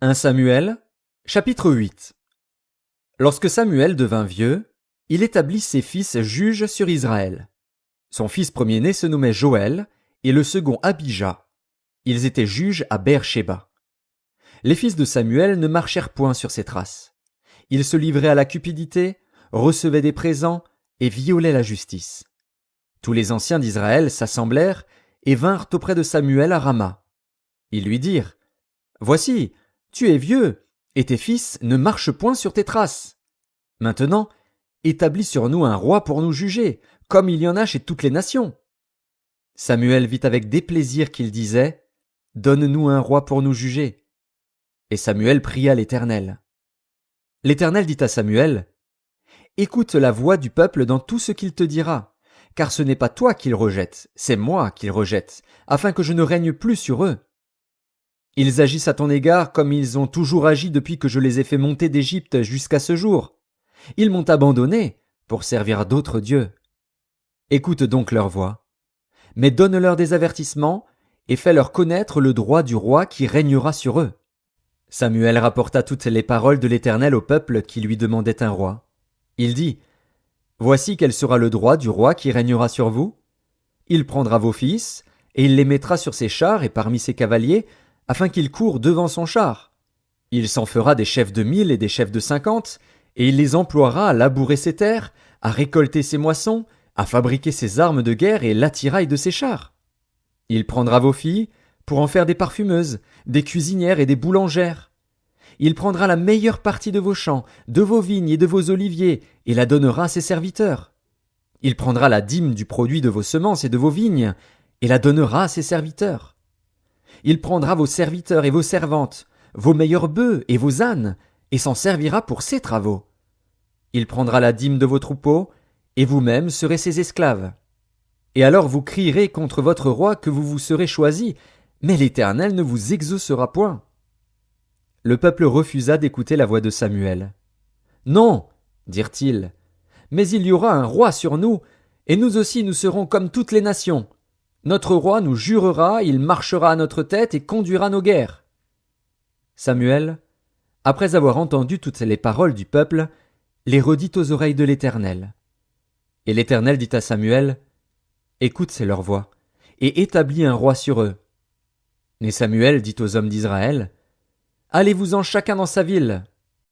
1 Samuel, chapitre 8. Lorsque Samuel devint vieux, il établit ses fils juges sur Israël. Son fils premier-né se nommait Joël, et le second Abijah. Ils étaient juges à Beer-Shéba. Les fils de Samuel ne marchèrent point sur ses traces. Ils se livraient à la cupidité, recevaient des présents et violaient la justice. Tous les anciens d'Israël s'assemblèrent et vinrent auprès de Samuel à Rama. Ils lui dirent: Voici, tu es vieux, et tes fils ne marchent point sur tes traces. Maintenant, établis sur nous un roi pour nous juger, comme il y en a chez toutes les nations. Samuel vit avec déplaisir qu'il disait: Donne-nous un roi pour nous juger. Et Samuel pria l'Éternel. L'Éternel dit à Samuel: Écoute la voix du peuple dans tout ce qu'il te dira, car ce n'est pas toi qu'il rejette, c'est moi qu'il rejette, afin que je ne règne plus sur eux. Ils agissent à ton égard comme ils ont toujours agi depuis que je les ai fait monter d'Égypte jusqu'à ce jour. Ils m'ont abandonné pour servir d'autres dieux. Écoute donc leur voix, mais donne-leur des avertissements et fais-leur connaître le droit du roi qui régnera sur eux. Samuel rapporta toutes les paroles de l'Éternel au peuple qui lui demandait un roi. Il dit: Voici quel sera le droit du roi qui régnera sur vous. Il prendra vos fils, et il les mettra sur ses chars et parmi ses cavaliers, afin qu'ils courent devant son char. Il s'en fera des chefs de 1000 et des chefs de 50, et il les emploiera à labourer ses terres, à récolter ses moissons, à fabriquer ses armes de guerre et l'attirail de ses chars. Il prendra vos filles pour en faire des parfumeuses, des cuisinières et des boulangères. Il prendra la meilleure partie de vos champs, de vos vignes et de vos oliviers, et la donnera à ses serviteurs. Il prendra la dîme du produit de vos semences et de vos vignes, et la donnera à ses serviteurs. Il prendra vos serviteurs et vos servantes, vos meilleurs bœufs et vos ânes, et s'en servira pour ses travaux. Il prendra la dîme de vos troupeaux, et vous-même serez ses esclaves. Et alors vous crierez contre votre roi que vous vous serez choisi, mais l'Éternel ne vous exaucera point. Le peuple refusa d'écouter la voix de Samuel. Non, dirent-ils, mais il y aura un roi sur nous, et nous aussi nous serons comme toutes les nations. Notre roi nous jurera, il marchera à notre tête et conduira nos guerres. Samuel, après avoir entendu toutes les paroles du peuple, les redit aux oreilles de l'Éternel. Et l'Éternel dit à Samuel: Écoute leur voix, et établis un roi sur eux. Et Samuel dit aux hommes d'Israël: Allez-vous-en chacun dans sa ville,